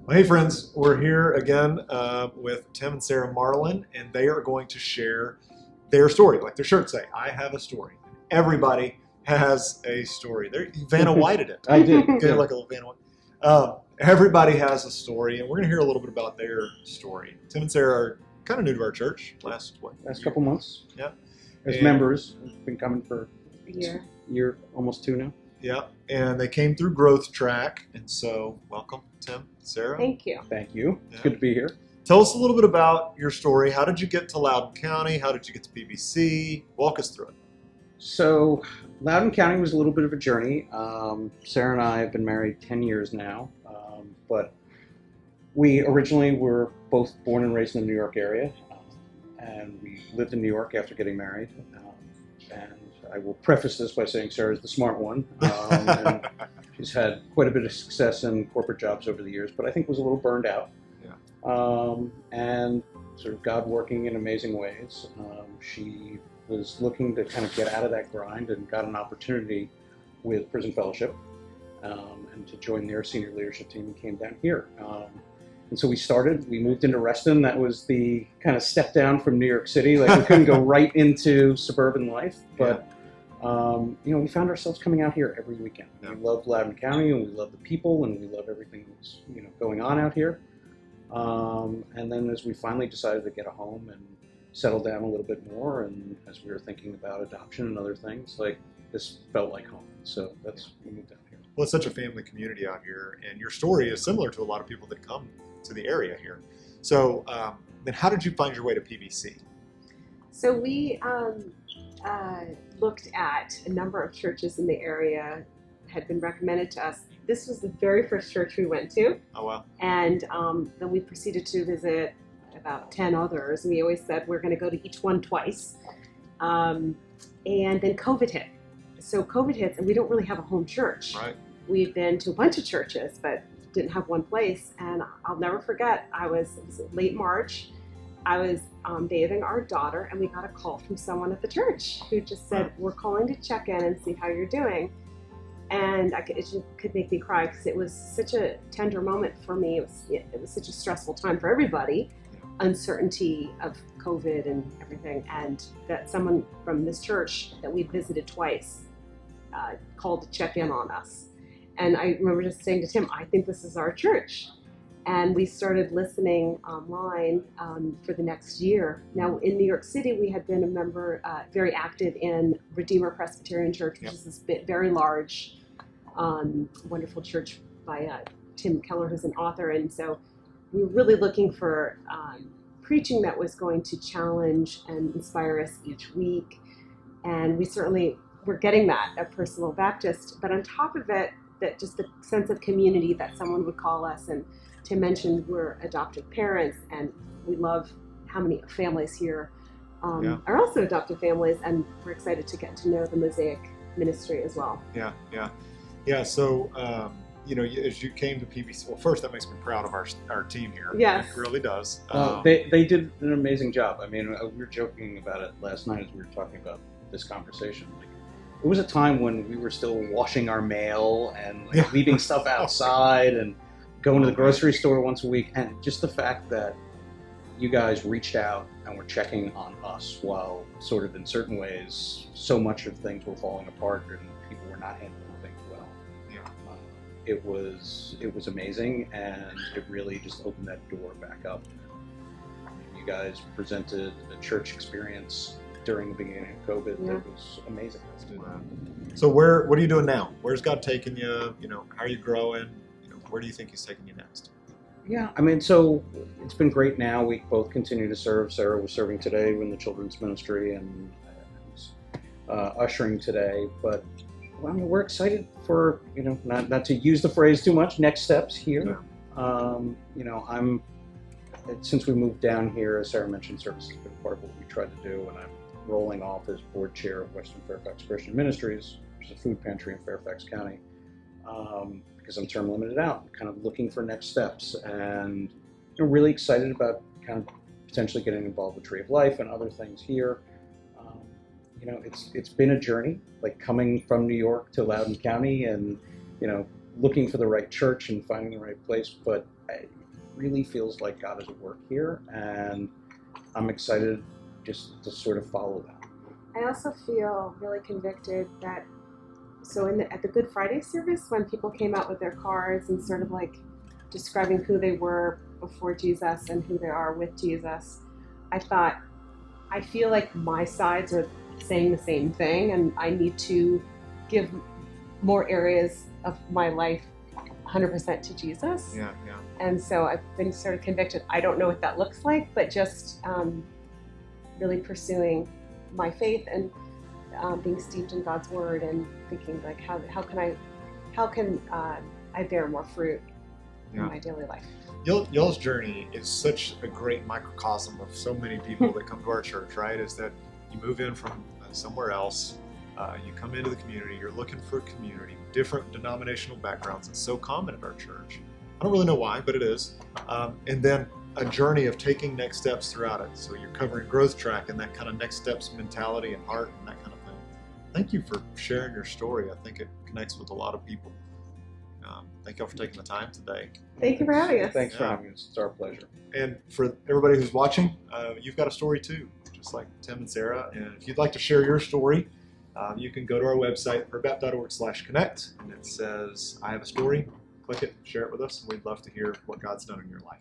Well, hey friends, we're here again with Tim and Sara Marlin, and they are going to share their story, like their shirts say, I have a story. Everybody has a story. Vanna Whited it. I did. Okay, like a little Vanna White. Everybody has a story, and we're going to hear a little bit about their story. Tim and Sara are kind of new to our church, last couple months. Yeah. As members, we've been coming for a year, almost two now. Yeah, and they came through Growth Track, and so welcome, Tim, Sara. Thank you. Thank you. Yeah. It's good to be here. Tell us a little bit about your story. How did you get to Loudoun County? How did you get to PBC? Walk us through it. So, Loudoun County was a little bit of a journey. Sara and I have been married 10 years now, but we originally were both born and raised in the New York area, and we lived in New York after getting married. And I will preface this by saying Sara's the smart one. And she's had quite a bit of success in corporate jobs over the years, but I think was a little burned out. Yeah. And sort of God working in amazing ways. She was looking to kind of get out of that grind and got an opportunity with Prison Fellowship and to join their senior leadership team and came down here. And so we moved into Reston. That was the kind of step down from New York City. Like we couldn't go right into suburban life, but we found ourselves coming out here every weekend. Yeah. We love Loudoun County, and we love the people, and we love everything that's going on out here. And then as we finally decided to get a home and settle down a little bit more, and as we were thinking about adoption and other things, like this felt like home. So we moved out here. Well, it's such a family community out here, and your story is similar to a lot of people that come to the area here. So then how did you find your way to PBC? So we looked at a number of churches in the area, had been recommended to us. This was the very first church we went to. Oh, wow. And then we proceeded to visit about 10 others. And we always said we're going to go to each one twice. And then COVID hit. So COVID hits, and we don't really have a home church. Right. We've been to a bunch of churches, but didn't have one place. And I'll never forget, it was late March. I was bathing our daughter, and we got a call from someone at the church who just said, we're calling to check in and see how you're doing. And it could make me cry because it was such a tender moment for me. It was such a stressful time for everybody, uncertainty of COVID and everything. And that someone from this church that we'd visited twice called to check in on us. And I remember just saying to Tim, I think this is our church. And we started listening online for the next year. Now, in New York City, we had been a member, very active in Redeemer Presbyterian Church, which is this very large, wonderful church by Tim Keller, who's an author. And so we were really looking for preaching that was going to challenge and inspire us each week. And we certainly were getting that at Personal Baptist. But on top of it, that just the sense of community that someone would call us. And Tim mentioned we're adoptive parents, and we love how many families here are also adoptive families, and we're excited to get to know the Mosaic ministry as well. Yeah. So, as you came to PBC, well, first, that makes me proud of our team here. Yes. It really does. They did an amazing job. I mean, we were joking about it last night as we were talking about this conversation. Like, it was a time when we were still washing our mail and leaving stuff outside and going to the grocery store once a week. And just the fact that you guys reached out and were checking on us while sort of in certain ways so much of things were falling apart and people were not handling things well. Yeah. It was amazing, and it really just opened that door back up. You guys presented a church experience during the beginning of COVID. Yeah. It was amazing. Let's do that. So what are you doing now? Where's God taking you? How are you growing? Where do you think He's taking you next? Yeah, I mean, so it's been great now. We both continue to serve. Sara was serving today in the children's ministry and ushering today. But we're excited for, not to use the phrase too much, next steps here. Yeah. Since we moved down here, as Sara mentioned, service has been part of what we tried to do, and I'm rolling off as board chair of Western Fairfax Christian Ministries, which is a food pantry in Fairfax County. Because I'm term limited out, kind of looking for next steps, and really excited about kind of potentially getting involved with Tree of Life and other things here. It's been a journey, like coming from New York to Loudoun County, and looking for the right church and finding the right place, but it really feels like God is at work here, and I'm excited just to sort of follow that. I also feel really convicted that, so at the Good Friday service, when people came out with their cards and sort of like describing who they were before Jesus and who they are with Jesus, I thought, I feel like my sides are saying the same thing, and I need to give more areas of my life 100% to Jesus. Yeah. And so I've been sort of convicted. I don't know what that looks like, but just really pursuing my faith and being steeped in God's word and thinking like, how can I bear more fruit in my daily life? Y'all's journey is such a great microcosm of so many people that come to our church, right? Is that you move in from somewhere else, you come into the community, you're looking for a community, different denominational backgrounds. It's so common at our church. I don't really know why, but it is. And then a journey of taking next steps throughout it. So you're covering growth track and that kind of next steps mentality and heart and that kind of thing. Thank you for sharing your story. I think it connects with a lot of people. Thank you all for taking the time today. Thank you for having us. Thanks for having us. It's our pleasure. And for everybody who's watching, you've got a story too, just like Tim and Sarah. And if you'd like to share your story, you can go to our website, urbap.org/connect, and it says, I have a story. Click it, share it with us, and we'd love to hear what God's done in your life.